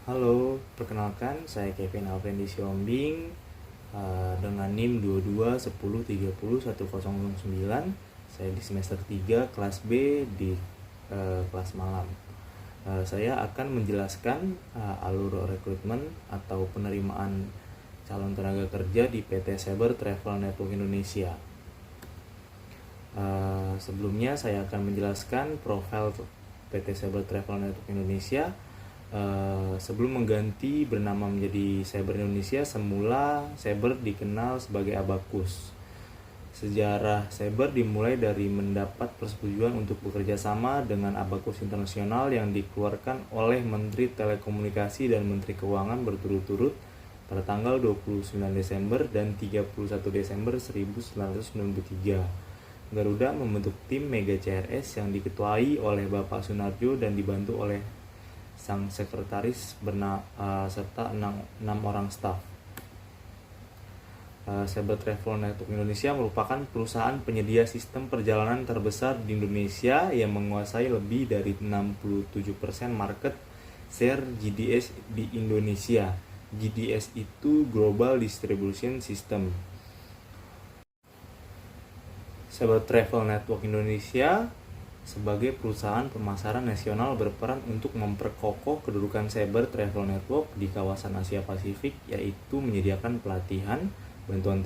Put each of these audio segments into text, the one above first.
Halo, perkenalkan saya Kevin Alfrendi Siombing dengan NIM 2210301009. Saya di semester 3 kelas B di kelas malam. Saya akan menjelaskan alur rekrutmen atau penerimaan calon tenaga kerja di PT Saber Travel Network Indonesia. Sebelumnya saya akan menjelaskan profil PT Saber Travel Network Indonesia. Sebelum mengganti bernama menjadi Saber Indonesia, semula Saber dikenal sebagai Abacus. Sejarah Saber dimulai dari mendapat persetujuan untuk bekerja sama dengan Abacus Internasional yang dikeluarkan oleh Menteri Telekomunikasi dan Menteri Keuangan berturut-turut pada tanggal 29 Desember dan 31 Desember 1993. Garuda membentuk tim Mega CRS yang diketuai oleh Bapak Sunarjo dan dibantu oleh sang sekretaris serta 6 orang staf. Saber Travel Network Indonesia merupakan perusahaan penyedia sistem perjalanan terbesar di Indonesia yang menguasai lebih dari 67% market share GDS di Indonesia. GDS itu Global Distribution System. Saber Travel Network Indonesia sebagai perusahaan pemasaran nasional berperan untuk memperkokoh kedudukan Saber Travel Network di kawasan Asia Pasifik, yaitu menyediakan pelatihan, bantuan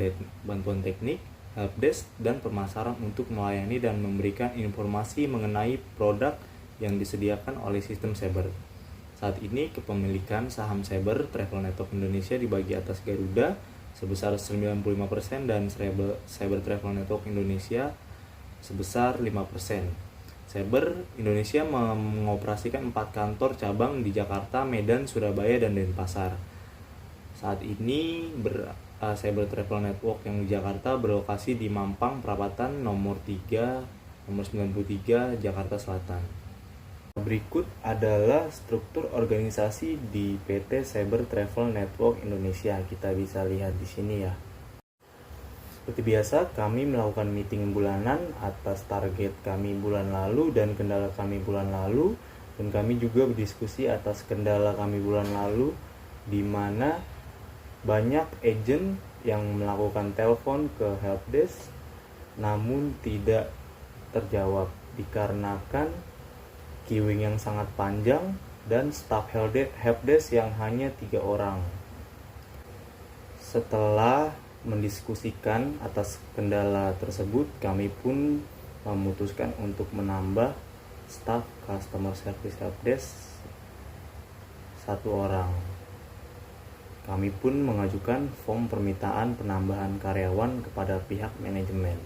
teknik, helpdesk, dan pemasaran untuk melayani dan memberikan informasi mengenai produk yang disediakan oleh sistem Saber. Saat ini kepemilikan saham Saber Travel Network Indonesia dibagi atas Garuda sebesar 95% dan Saber Travel Network Indonesia sebesar 5%. Saber Indonesia mengoperasikan 4 kantor cabang di Jakarta, Medan, Surabaya, dan Denpasar. Saat ini Saber Travel Network yang di Jakarta berlokasi di Mampang Perapatan nomor 93, Jakarta Selatan. Berikut adalah struktur organisasi di PT Saber Travel Network Indonesia. Kita bisa lihat di sini ya. Seperti biasa, kami melakukan meeting bulanan atas target kami bulan lalu dan kendala kami bulan lalu, dan kami juga berdiskusi atas kendala kami bulan lalu, di mana banyak agent yang melakukan telepon ke helpdesk namun tidak terjawab dikarenakan queuing yang sangat panjang dan staff helpdesk yang hanya 3 orang. Setelah mendiskusikan atas kendala tersebut, kami pun memutuskan untuk menambah staf customer service helpdesk 1 orang. Kami pun mengajukan form permintaan penambahan karyawan kepada pihak manajemen.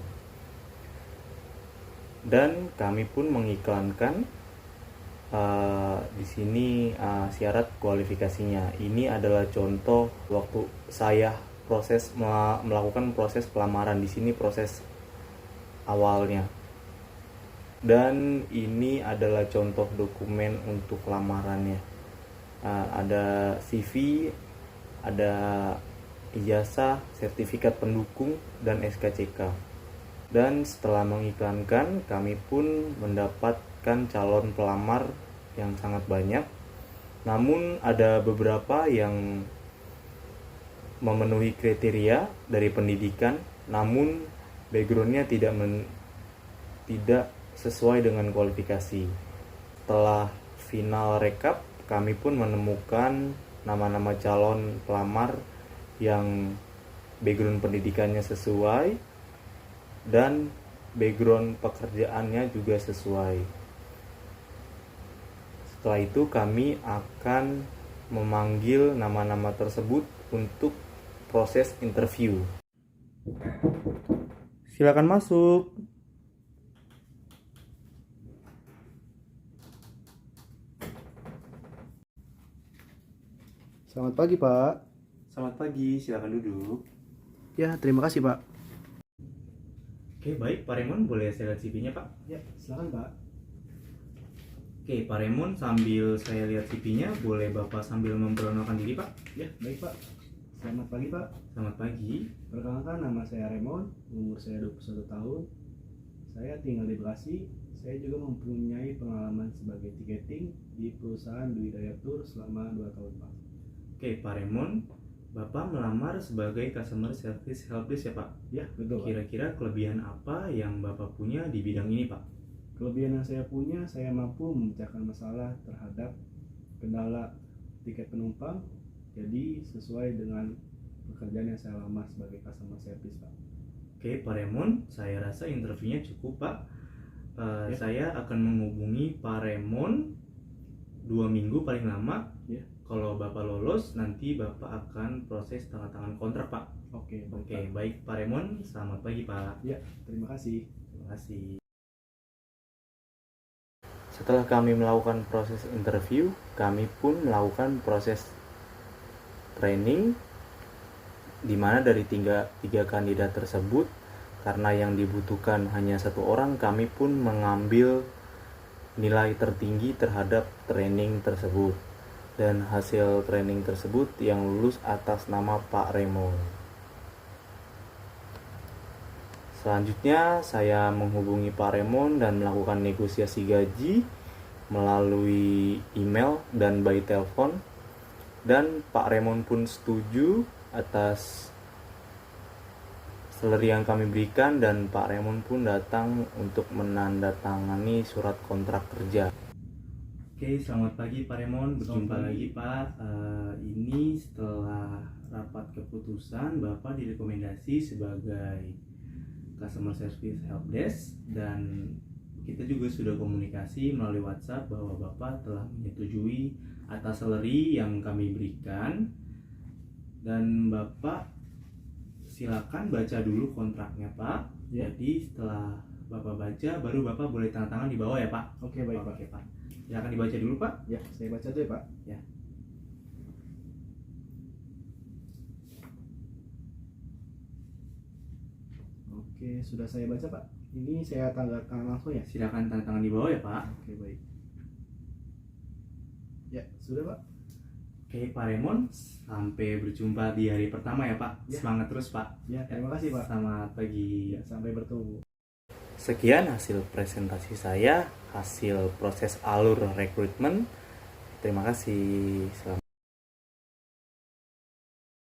Dan kami pun mengiklankan di sini syarat kualifikasinya. Ini adalah contoh waktu saya melakukan proses pelamaran. Di sini proses awalnya. Dan ini adalah contoh dokumen untuk lamarannya. Ada CV, ada ijazah, sertifikat pendukung, dan SKCK. Dan setelah mengiklankan, kami pun mendapatkan calon pelamar yang sangat banyak. Namun ada beberapa yang memenuhi kriteria dari pendidikan, namun backgroundnya tidak sesuai dengan kualifikasi. Setelah final rekap, kami pun menemukan nama-nama calon pelamar yang background pendidikannya sesuai dan background pekerjaannya juga sesuai. Setelah itu kami akan memanggil nama-nama tersebut untuk proses interview. Silakan masuk. Selamat pagi, Pak. Selamat pagi, silakan duduk. Ya, terima kasih, Pak. Oke, baik, Pak Raymond, boleh saya lihat CV-nya, Pak? Ya, silakan, Pak. Oke, Pak Raymond, sambil saya lihat CV-nya, boleh Bapak sambil memperkenalkan diri, Pak? Ya, baik, Pak. Selamat pagi, Pak. Selamat pagi. Perkenalkan, nama saya Raymond, umur saya 21 tahun. Saya tinggal di Bekasi. Saya juga mempunyai pengalaman sebagai tiketing di perusahaan Dwi Daya Tour selama 2 tahun, Pak. Oke, Pak Raymond, Bapak melamar sebagai customer service helpdesk ya Pak? Ya, betul, Pak. Kira-kira kelebihan apa yang Bapak punya di bidang ini Pak? Kelebihan yang saya punya, saya mampu memecahkan masalah terhadap kendala tiket penumpang, jadi sesuai dengan pekerjaan yang saya lamar sebagai customer service, Pak. Oke, Pak Raymond, saya rasa interviewnya cukup Pak. Ya. Saya akan menghubungi Pak Raymond 2 minggu paling lama. Ya. Kalau Bapak lolos, nanti Bapak akan proses tanda tangan kontrak Pak. Oke, Oke, baik Pak Raymond, selamat pagi Pak. Ya, terima kasih. Terima kasih. Setelah kami melakukan proses interview, kami pun melakukan proses training, di mana dari tiga kandidat tersebut, karena yang dibutuhkan hanya 1 orang, kami pun mengambil nilai tertinggi terhadap training tersebut, dan hasil training tersebut yang lulus atas nama Pak Raymond. Selanjutnya saya menghubungi Pak Raymond dan melakukan negosiasi gaji melalui email dan by telepon, dan Pak Raymond pun setuju atas salary yang kami berikan, dan Pak Raymond pun datang untuk menandatangani surat kontrak kerja. Oke, selamat pagi Pak Raymond, berjumpa lagi Pak. Ini setelah rapat keputusan, Bapak direkomendasi sebagai customer service helpdesk, dan kita juga sudah komunikasi melalui WhatsApp bahwa Bapak telah menyetujui atas salary yang kami berikan, dan Bapak silakan baca dulu kontraknya Pak. Ya. Jadi setelah Bapak baca, baru Bapak boleh tanda tangan di bawah ya Pak. Oke, baik, Pak. Oke Pak, silakan dibaca dulu Pak. Ya, saya baca dulu ya, Pak. Ya. Oke, sudah saya baca, Pak. Ini saya tanda tangan langsung ya? Silakan tanda tangan di bawah ya Pak. Oke, baik. Ya, sudah, Pak. Oke Pak Raymond, sampai berjumpa di hari pertama ya Pak. Ya. Semangat terus Pak. Ya, terima kasih, Pak. Selamat pagi. Ya, sampai bertemu. Sekian hasil presentasi saya, hasil proses alur rekrutmen. Terima kasih. Selamat